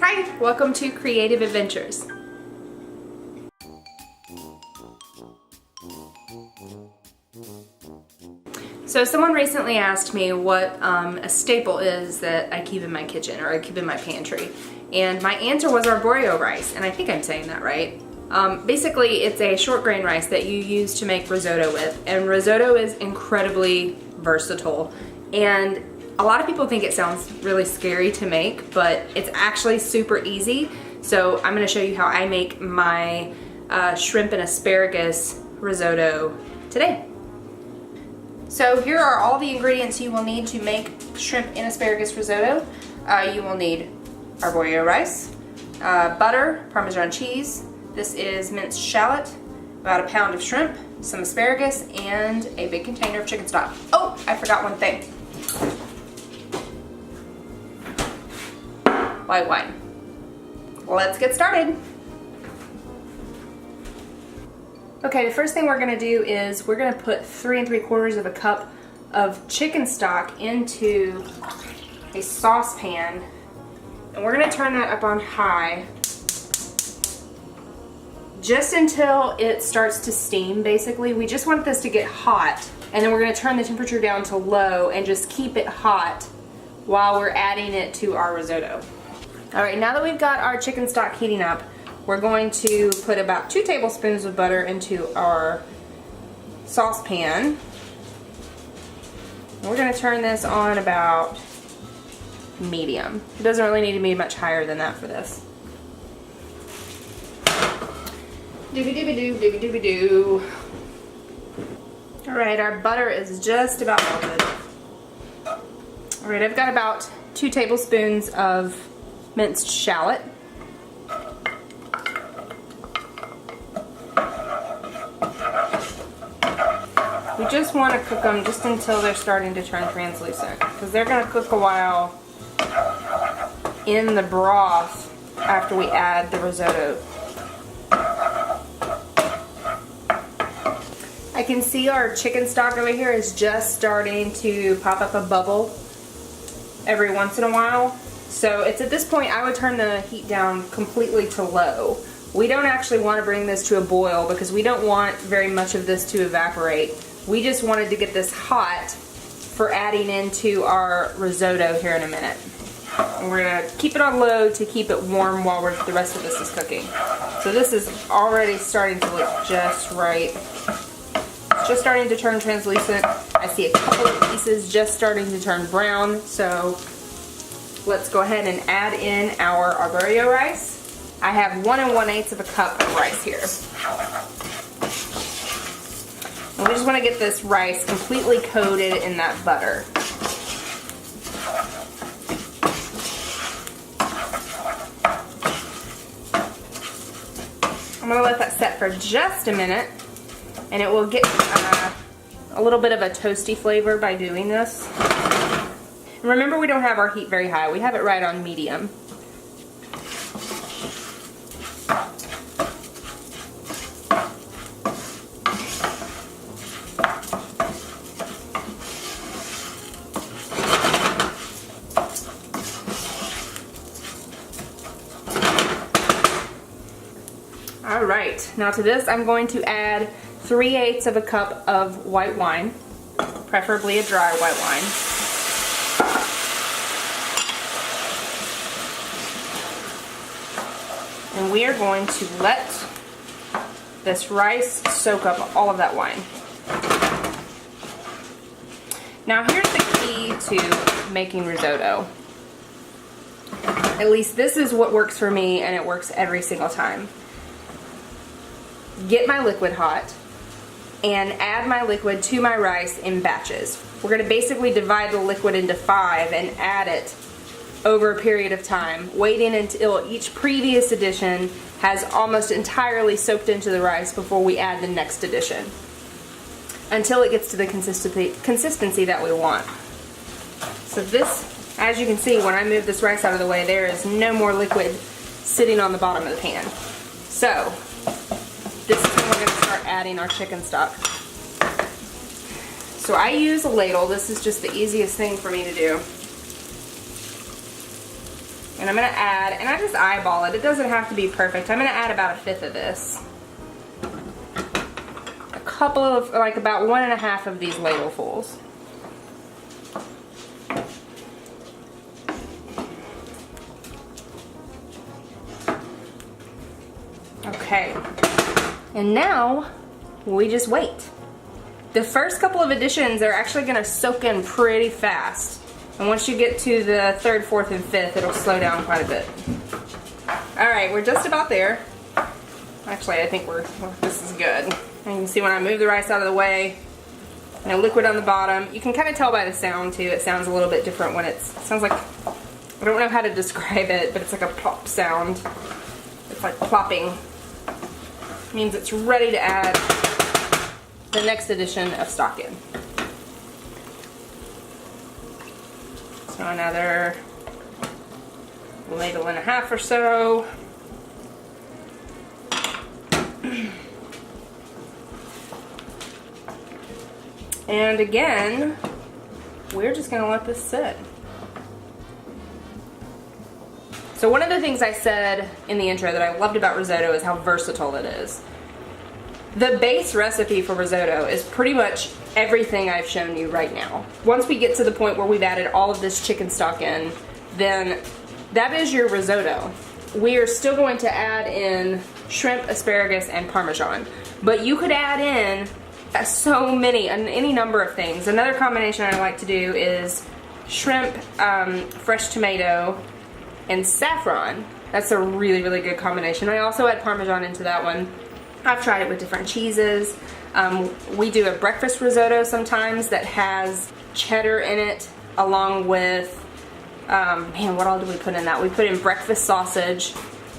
Hi, welcome to Creative Adventures. So someone recently asked me what a staple is that I keep in my kitchen or I keep in my pantry. And my answer was arborio rice, and I think I'm saying that right. Basically, it's a short grain rice that you use to make risotto with, and risotto is incredibly versatile. And a lot of people think it sounds really scary to make, but it's actually super easy. So I'm going to show you how I make my shrimp and asparagus risotto today. So here are all the ingredients you will need to make shrimp and asparagus risotto. You will need arborio rice, butter, Parmesan cheese. This is minced shallot, about a pound of shrimp, some asparagus, and a big container of chicken stock. Oh, I forgot one thing. White wine. Let's get started. Okay, the first thing we're gonna do is we're gonna put 3 3/4 cups of chicken stock into a saucepan, and we're gonna turn that up on high just until it starts to steam. Basically, we just want this to get hot, and then we're gonna turn the temperature down to low and just keep it hot while we're adding it to our risotto. All right, now that we've got our chicken stock heating up, we're going to put about 2 tablespoons of butter into our saucepan. And we're going to turn this on about medium. It doesn't really need to be much higher than that for this. Doobie-doobie-doo, doobie-doobie-doo. All right, our butter is just about melted. All right, I've got about 2 tablespoons of minced shallot. We just want to cook them just until they're starting to turn translucent, because they're going to cook a while in the broth after we add the risotto. I can see our chicken stock over here is just starting to pop up a bubble every once in a while. So it's at this point I would turn the heat down completely to low. We don't actually want to bring this to a boil because we don't want very much of this to evaporate. We just wanted to get this hot for adding into our risotto here in a minute. And we're going to keep it on low to keep it warm while the rest of this is cooking. So this is already starting to look just right. It's just starting to turn translucent. I see a couple of pieces just starting to turn brown. So let's go ahead and add in our arborio rice. I have 1 1/8 cup of rice here. And we just want to get this rice completely coated in that butter. I'm going to let that set for just a minute, and it will get a little bit of a toasty flavor by doing this. And remember, we don't have our heat very high. We have it right on medium. Alright, now to this I'm going to add 3/8 cup of white wine, preferably a dry white wine. And we are going to let this rice soak up all of that wine. Now here's the key to making risotto. At least this is what works for me, and it works every single time. Get my liquid hot and add my liquid to my rice in batches. We're going to basically divide the liquid into 5 and add it over a period of time, waiting until each previous addition has almost entirely soaked into the rice before we add the next addition, until it gets to the consistency that we want. So this, as you can see, when I move this rice out of the way, there is no more liquid sitting on the bottom of the pan. So this is when we're going to start adding our chicken stock. So I use a ladle. This is just the easiest thing for me to do. And I'm gonna add, and I just eyeball it. It doesn't have to be perfect. I'm gonna add about 1/5 of this. A couple of, like about 1 1/2 of these ladlefuls. Okay. And now we just wait. The first couple of additions are actually gonna soak in pretty fast. And once you get to the 3rd, 4th, and 5th, it'll slow down quite a bit. All right, we're just about there. Actually, I think this is good. And you can see when I move the rice out of the way, no liquid on the bottom. You can kind of tell by the sound too. It sounds a little bit different when it sounds like, I don't know how to describe it, but it's like a plop sound. It's like plopping. It means it's ready to add the next addition of stock in. So another ladle and a half or so. And again, we're just gonna let this sit. So one of the things I said in the intro that I loved about risotto is how versatile it is. The base recipe for risotto is pretty much everything I've shown you right now. Once we get to the point where we've added all of this chicken stock in, then that is your risotto. We are still going to add in shrimp, asparagus, and Parmesan. But you could add in any number of things. Another combination I like to do is shrimp, fresh tomato, and saffron. That's a really, really good combination. I also add Parmesan into that one. I've tried it with different cheeses. We do a breakfast risotto sometimes that has cheddar in it, along with, man, what all do we put in that? We put in breakfast sausage.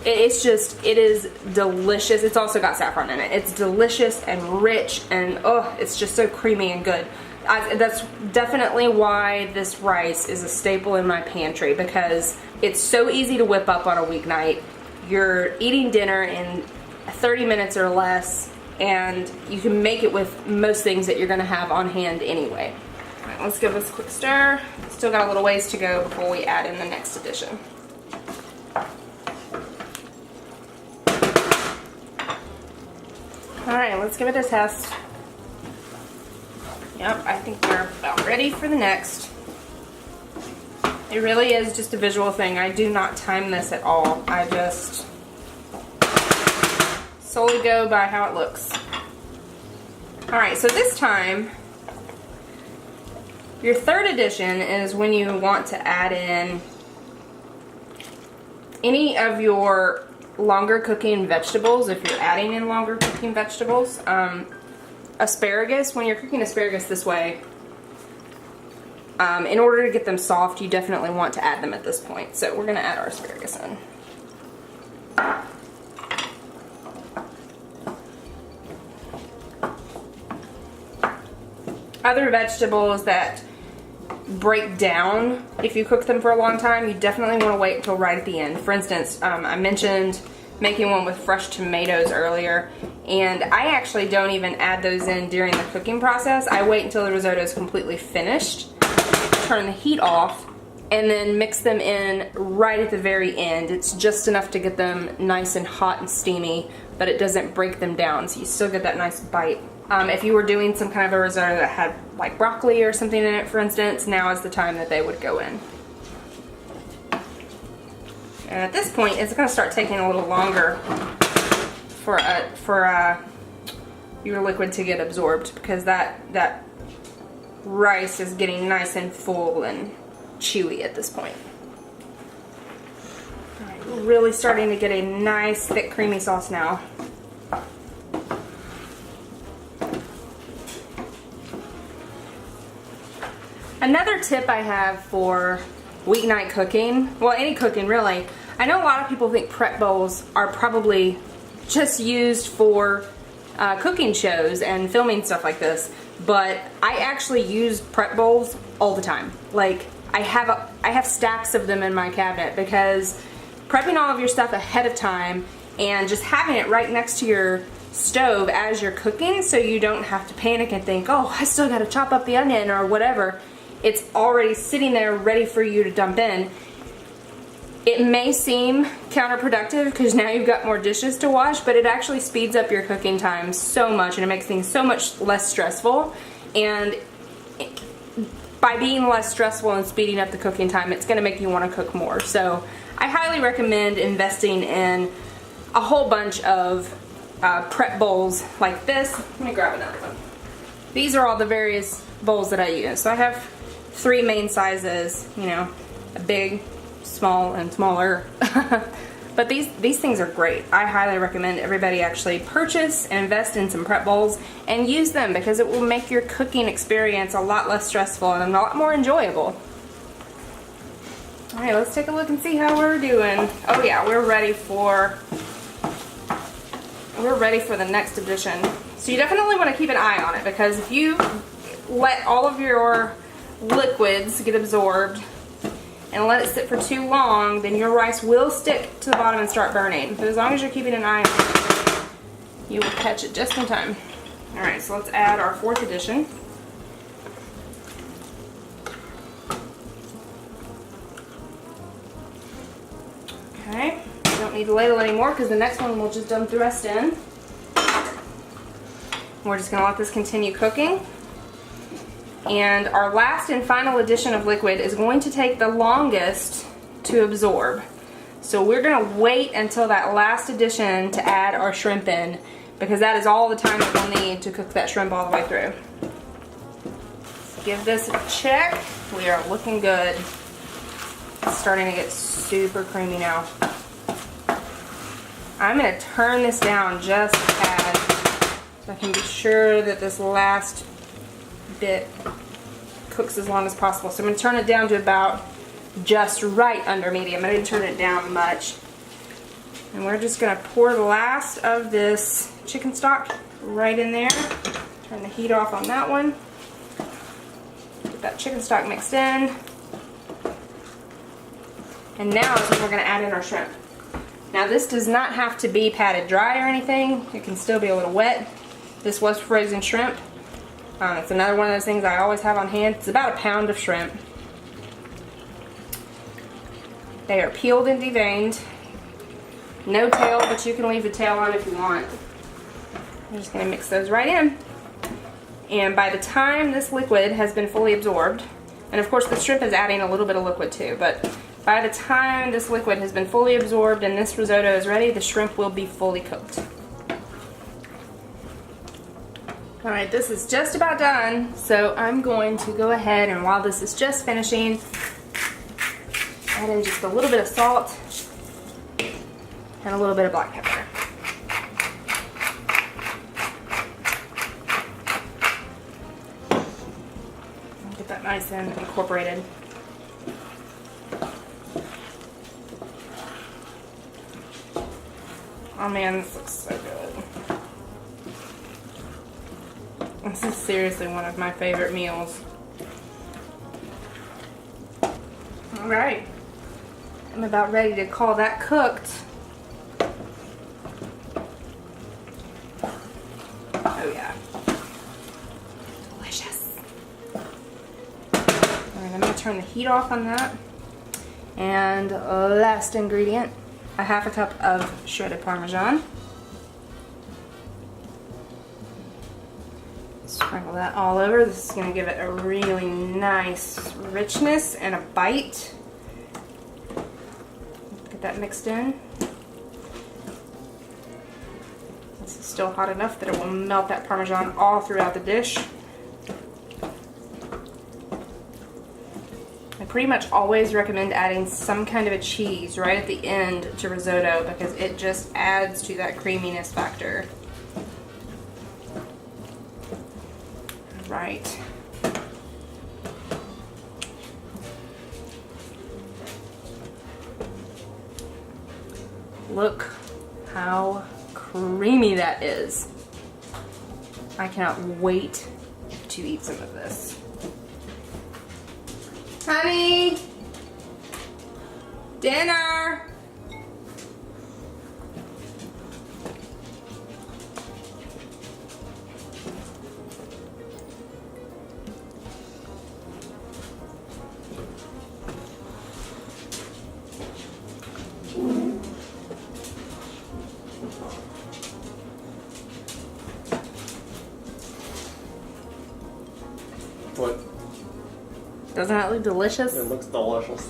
It is delicious. It's also got saffron in it. It's delicious and rich, and oh, it's just so creamy and good. That's definitely why this rice is a staple in my pantry, because it's so easy to whip up on a weeknight. You're eating dinner in 30 minutes or less, and you can make it with most things that you're gonna have on hand anyway. All right, let's give this a quick stir. Still got a little ways to go before we add in the next addition. All right, let's give it a test. Yep, I think we're about ready for the next. It really is just a visual thing. I do not time this at all. I just solely go by how it looks. All right, so this time, your third addition is when you want to add in any of your longer cooking vegetables, if you're adding in longer cooking vegetables. Asparagus, when you're cooking asparagus this way, in order to get them soft, you definitely want to add them at this point. So we're gonna add our asparagus in. Other vegetables that break down if you cook them for a long time, you definitely want to wait until right at the end. For instance, I mentioned making one with fresh tomatoes earlier, and I actually don't even add those in during the cooking process. I wait until the risotto is completely finished, turn the heat off, and then mix them in right at the very end. It's just enough to get them nice and hot and steamy, but it doesn't break them down, so you still get that nice bite. If you were doing some kind of a risotto that had like broccoli or something in it, for instance, now is the time that they would go in. And at this point, it's going to start taking a little longer for your liquid to get absorbed, because that rice is getting nice and full and chewy at this point. All right, we're really starting to get a nice, thick, creamy sauce now. Another tip I have for weeknight cooking, well, any cooking really, I know a lot of people think prep bowls are probably just used for cooking shows and filming stuff like this, but I actually use prep bowls all the time. Like, I have stacks of them in my cabinet, because prepping all of your stuff ahead of time and just having it right next to your stove as you're cooking, so you don't have to panic and think, oh, I still gotta chop up the onion or whatever. It's already sitting there ready for you to dump in. It may seem counterproductive because now you've got more dishes to wash, but it actually speeds up your cooking time so much and it makes things so much less stressful. And by being less stressful and speeding up the cooking time, it's going to make you want to cook more. So I highly recommend investing in a whole bunch of prep bowls like this. Let me grab another one. These are all the various bowls that I use. So I have 3 main sizes, you know, a big, small, and smaller. But these things are great. I highly recommend everybody actually purchase and invest in some prep bowls and use them because it will make your cooking experience a lot less stressful and a lot more enjoyable. Alright, let's take a look and see how we're doing. Oh yeah, we're ready for the next edition. So you definitely want to keep an eye on it because if you let all of your liquids get absorbed and let it sit for too long, then your rice will stick to the bottom and start burning. But as long as you're keeping an eye on it, you will catch it just in time. Alright, so let's add our 4th addition. Okay, don't need the ladle anymore because the next one we'll just dump the rest in. We're just going to let this continue cooking. And our last and final addition of liquid is going to take the longest to absorb. So we're going to wait until that last addition to add our shrimp in because that is all the time that we'll need to cook that shrimp all the way through. Let's give this a check. We are looking good. It's starting to get super creamy now. I'm going to turn this down just a tad so I can be sure that this last bit cooks as long as possible. So I'm going to turn it down to about just right under medium. I didn't turn it down much. And we're just going to pour the last of this chicken stock right in there. Turn the heat off on that one. Get that chicken stock mixed in. And now is when we're going to add in our shrimp. Now this does not have to be patted dry or anything. It can still be a little wet. This was frozen shrimp. It's another one of those things I always have on hand. It's about a pound of shrimp. They are peeled and deveined. No tail, but you can leave the tail on if you want. I'm just going to mix those right in. And by the time this liquid has been fully absorbed, and of course the shrimp is adding a little bit of liquid too, but by the time this liquid has been fully absorbed and this risotto is ready, the shrimp will be fully cooked. Alright, this is just about done, so I'm going to go ahead and while this is just finishing, add in just a little bit of salt and a little bit of black pepper. Get that nice and incorporated. Oh man, this looks so good. This is seriously one of my favorite meals. Alright, I'm about ready to call that cooked. Oh yeah. Delicious. Alright, I'm going to turn the heat off on that. And last ingredient, a half a cup of shredded Parmesan. Sprinkle that all over. This is going to give it a really nice richness and a bite. Get that mixed in. This is still hot enough that it will melt that Parmesan all throughout the dish. I pretty much always recommend adding some kind of a cheese right at the end to risotto because it just adds to that creaminess factor. Right. Look how creamy that is. I cannot wait to eat some of this. Honey, dinner. Doesn't that look delicious? It looks delicious.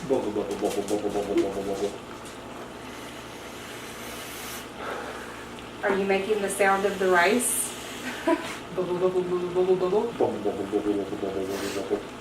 Bubble, bubble, bubble, bubble, bubble, bubble, bubble. Are you making the sound of the rice? Bubble, bubble, bubble, bubble, bubble. Bubble, bubble, bubble, bubble, bubble, bubble, bubble.